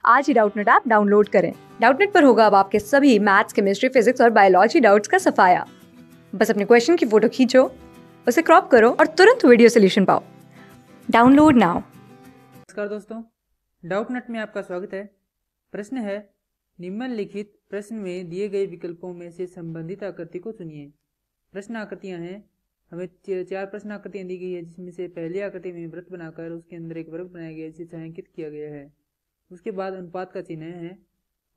आज ही Doubtnut app download करें। Doubtnut पर होगा अब आपके सभी मैथ्स, केमिस्ट्री, फिजिक्स और बायोलॉजी डाउट्स का सफाया। बस अपने क्वेश्चन की फोटो खींचो, उसे क्रॉप करो और तुरंत वीडियो सोल्यूशन पाओ। Download now. नमस्कार दोस्तों, डाउटनेट में आपका स्वागत है। प्रश्न है, निम्नलिखित प्रश्न में दिए गए विकल्पों में से संबंधित आकृति को चुनिए। प्रश्न आकृतियां हैं, हमें चार प्रश्न आकृतियां दी गई है, जिसमें से पहली आकृति में वृत्त बनाकर उसके अंदर एक वर्ग बनाया गया है, जिसे छायांकित किया गया है। उसके बाद अनुपात का चिन्ह है।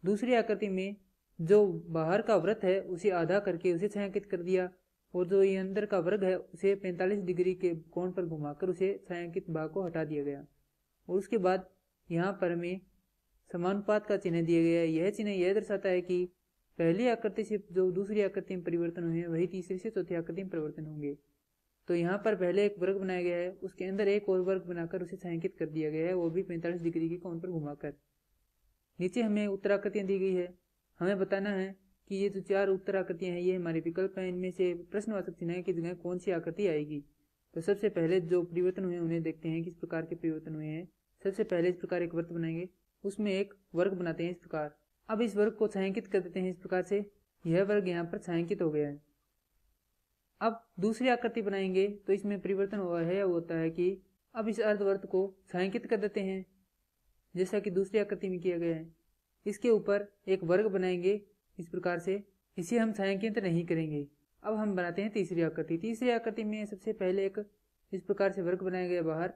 दूसरी आकृति में जो बाहर का वृत्त है उसे आधा करके उसे छायांकित कर दिया, और जो ये अंदर का वर्ग है उसे 45 डिग्री के कोण पर घुमाकर उसे छायांकित भाग को हटा दिया गया। और उसके बाद यहाँ पर हमें समानुपात का चिन्ह दिया गया है। यह चिन्ह यह दर्शाता है कि पहली आकृति से जो दूसरी आकृति में परिवर्तन हुए हैं वही तीसरी से चौथी आकृति में परिवर्तन होंगे। तो यहाँ पर पहले एक वर्ग बनाया गया है, उसके अंदर एक और वर्ग बनाकर उसे छायांकित कर दिया गया है, वो भी 45 डिग्री के कोण पर घुमाकर। नीचे हमें उत्तर आकृतियाँ दी गई है। हमें बताना है कि ये जो चार उत्तर आकृतियाँ हैं ये हमारे विकल्प हैं, इनमें से प्रश्नवाचक चिन्ह की जगह कौन सी आकृति आएगी। तो सबसे पहले जो परिवर्तन हुए उन्हें देखते हैं किस प्रकार के परिवर्तन हुए हैं। सबसे पहले इस प्रकार एक वृत्त बनाएंगे, उसमें एक वर्ग बनाते हैं इस प्रकार। अब इस वर्ग को छायांकित कर देते हैं इस प्रकार से, यह वर्ग यहाँ पर छायांकित हो गया है। अब दूसरी आकृति बनाएंगे तो इसमें परिवर्तन हुआ है, होता है कि अब इस अर्धवृत्त को छायांकित कर देते हैं जैसा कि दूसरी आकृति में किया गया है। इसके ऊपर एक वर्ग बनाएंगे इस प्रकार से, इसे हम छायांकित नहीं करेंगे। अब हम बनाते हैं तीसरी आकृति। तीसरी आकृति में सबसे पहले एक इस प्रकार से वर्ग बनाया गया बाहर,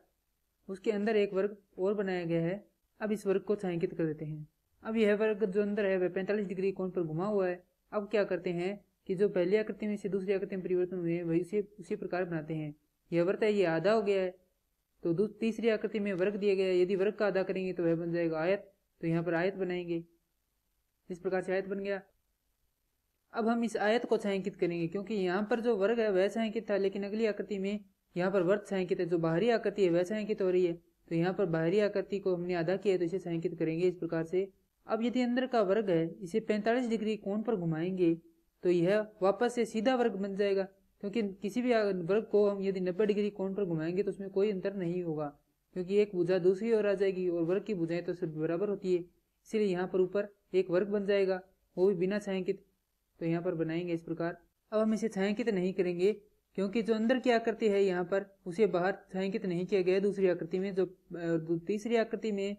उसके अंदर एक वर्ग और बनाया गया है। अब इस वर्ग को छायांकित कर देते हैं। अब यह वर्ग जो अंदर है वह 45 डिग्री कोण पर घुमा हुआ है। अब क्या करते हैं कि जो पहली आकृति में से दूसरी आकृति में परिवर्तन हुए हैं वही उसी प्रकार बनाते हैं। यह वृत्त है, ये आधा हो गया है, तो तीसरी आकृति में वर्ग दिया गया है। यदि वर्ग का आधा करेंगे तो वह बन जाएगा आयत, तो यहाँ पर आयत बनाएंगे। इस प्रकार से आयत बन गया। अब हम इस आयत को छायांकित करेंगे, क्योंकि यहाँ पर जो वर्ग है वह छायांकित था, लेकिन अगली आकृति में यहाँ पर वृत्त छायांकित है। जो बाहरी आकृति है वह छायांकित हो रही है, तो यहाँ पर बाहरी आकृति को हमने आधा किया है, तो इसे छायांकित करेंगे इस प्रकार से। अब यदि अंदर का वर्ग है इसे 45 डिग्री कोण पर घुमाएंगे तो यह वापस से सीधा वर्ग बन जाएगा, क्योंकि किसी भी वर्ग को हम यदि 90 डिग्री कोण पर घुमाएंगे तो उसमें कोई अंतर नहीं होगा, क्योंकि एक भुजा दूसरी ओर आ जाएगी और वर्ग की भुजाएं तो सब बराबर होती है। इसलिए यहाँ पर ऊपर एक वर्ग बन जाएगा, वो भी बिना छायांकित। तो यहाँ पर बनाएंगे इस प्रकार। अब हम इसे छायांकित नहीं करेंगे, क्योंकि जो अंदर की आकृति है यहाँ पर उसे बाहर छायांकित नहीं किया गया दूसरी आकृति में। जो तीसरी आकृति में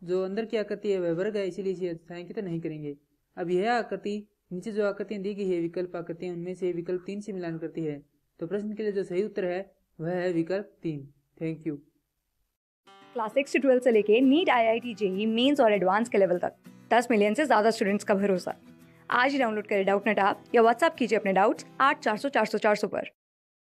जो अंदर की आकृति है वह वर्ग है, इसीलिए इसे छायांकित नहीं करेंगे। अब यह आकृति नीचे जो आकृतियां दी गई है विकल्प आकृतियां, उनमें से विकल्प 3 से मिलान करती है। तो प्रश्न के लिए जो सही उत्तर है वह है विकल्प 3। Thank you. क्लास 6 से 12 से लेके नीट, IIT, JEE मेंस और एडवांस के लेवल तक 10 मिलियन से ज्यादा स्टूडेंट्स का भरोसा। आज ही डाउनलोड करें डाउटनेट ऐप या व्हाट्सएप कीजिए अपने डाउट्स 8400 400 400 पर।